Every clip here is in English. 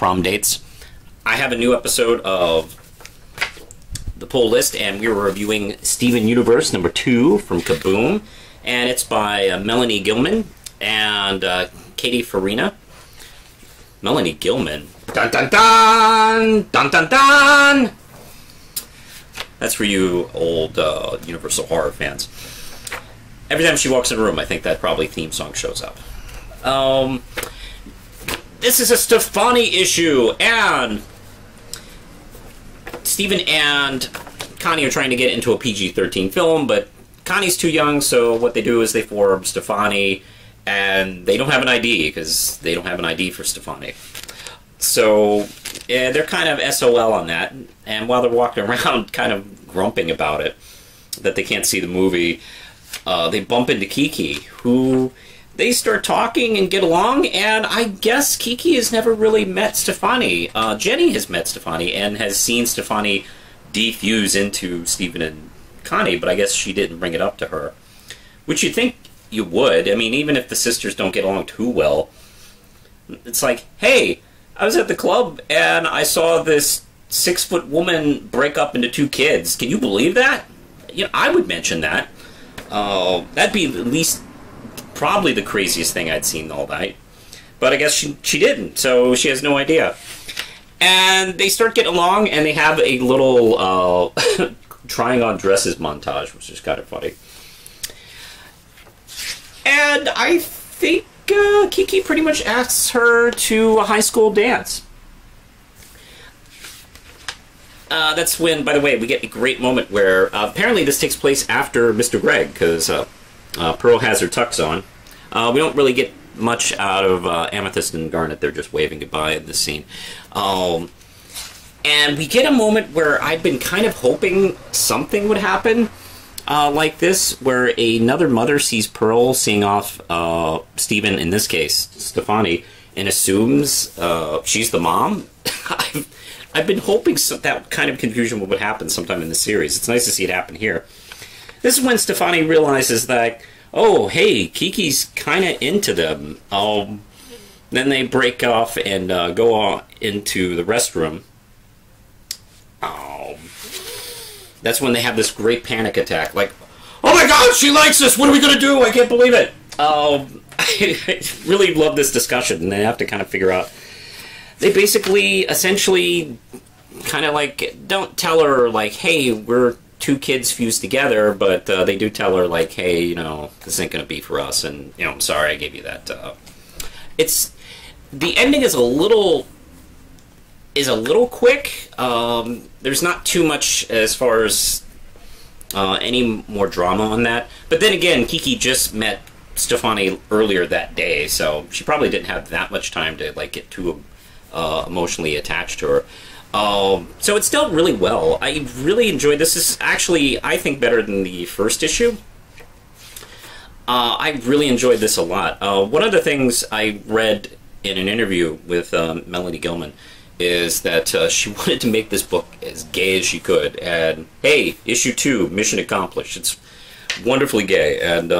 prom dates. I have a new episode of the Pull List, and we were reviewing Steven Universe #2 from Kaboom, and it's by Melanie Gilman and Katie Farina. Melanie Gilman. Dun dun dun! Dun dun dun! That's for you old Universal horror fans. Every time she walks in a room, I think that probably theme song shows up. This is a Stefani issue, and Steven and Connie are trying to get into a PG-13 film, but Connie's too young, so what they do is they form Stefani, and they don't have an ID, because they don't have an ID for Stefani. So, yeah, they're kind of SOL on that, and while they're walking around kind of grumping about it, that they can't see the movie, they bump into Kiki, who they start talking and get along, and I guess Kiki has never really met Stefani. Jenny has met Stefani and has seen Stefani defuse into Steven and Connie, but I guess she didn't bring it up to her. Which you'd think you would. I mean, even if the sisters don't get along too well, it's like, hey, I was at the club and I saw this 6-foot woman break up into 2 kids. Can you believe that? You know, I would mention that. That'd be at least probably the craziest thing I'd seen all night. But I guess she didn't, so she has no idea. And they start getting along, and they have a little trying on dresses montage, which is kind of funny. And I think Kiki pretty much asks her to a high school dance. That's when, by the way, we get a great moment where apparently this takes place after Mr. Greg, because Pearl has her tux on. We don't really get much out of Amethyst and Garnet. They're just waving goodbye in this scene. And we get a moment where I've been kind of hoping something would happen like this, where another mother sees Pearl seeing off Steven, in this case, Stefani, and assumes she's the mom. I've been hoping that kind of confusion would happen sometime in the series. It's nice to see it happen here. This is when Stefani realizes that, oh, hey, Kiki's kind of into them. Then they break off and go on into the restroom. That's when they have this great panic attack. Like, oh my god, she likes us! What are we going to do? I can't believe it! I really love this discussion, and they have to kind of figure out. They basically, essentially, kind of like, don't tell her, like, hey, we're 2 kids fused together, but they do tell her, like, hey, you know, this ain't gonna be for us, and, you know, I'm sorry I gave you that. It's, the ending is a little quick. There's not too much as far as any more drama on that, but then again, Kiki just met Stefani earlier that day, so she probably didn't have that much time to, like, get too emotionally attached to her. So it's dealt really well. I really enjoyed this. This is actually, I think, better than the first issue. I really enjoyed this a lot. One of the things I read in an interview with Melanie Gilman is that she wanted to make this book as gay as she could. And hey, issue 2, mission accomplished. It's wonderfully gay, and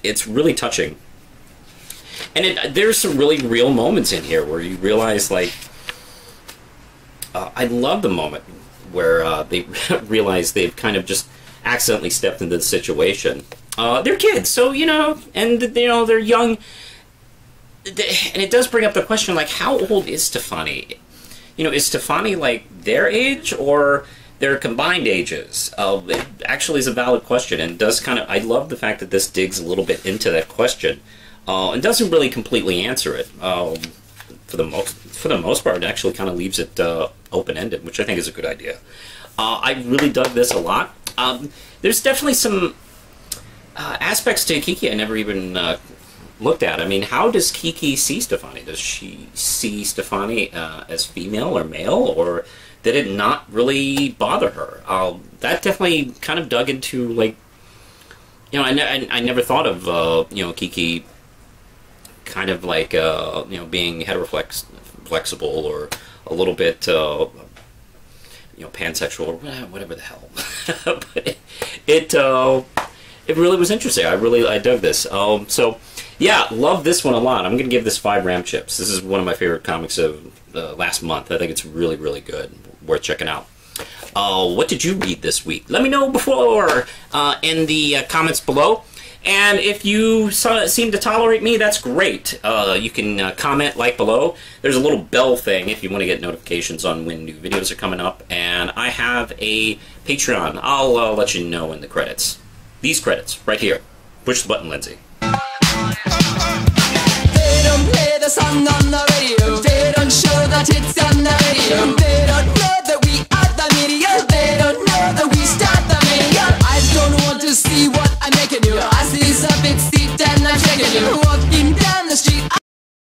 it's really touching. And there's some really real moments in here where you realize, like, I love the moment where they realize they've kind of just accidentally stepped into the situation. They're kids, so, you know, and, you know, they're young. And it does bring up the question, like, how old is Stefani? You know, is Stefani, like, their age or their combined ages? It actually is a valid question, and does kind of, I love the fact that this digs a little bit into that question. And doesn't really completely answer it. For the most part, it actually kind of leaves it open-ended, which I think is a good idea. I really dug this a lot. There's definitely some aspects to Kiki I never even looked at. I mean, how does Kiki see Stefani? Does she see Stefani as female or male, or did it not really bother her? That definitely kind of dug into, like, you know, I never thought of, you know, Kiki kind of like, you know, being heteroflexible or a little bit, you know, pansexual or whatever the hell. But it really was interesting. I dug this. So Yeah, love this one a lot. I'm going to give this 5 Ram Chips. This is one of my favorite comics of last month. I think it's really, really good. Worth checking out. What did you read this week? Let me know before in the comments below. And if you seem to tolerate me, that's great. You can comment, like below. There's a little bell thing if you want to get notifications on when new videos are coming up. And I have a Patreon. I'll let you know in the credits. These credits, right here. Push the button, Lindsay. They don't play the song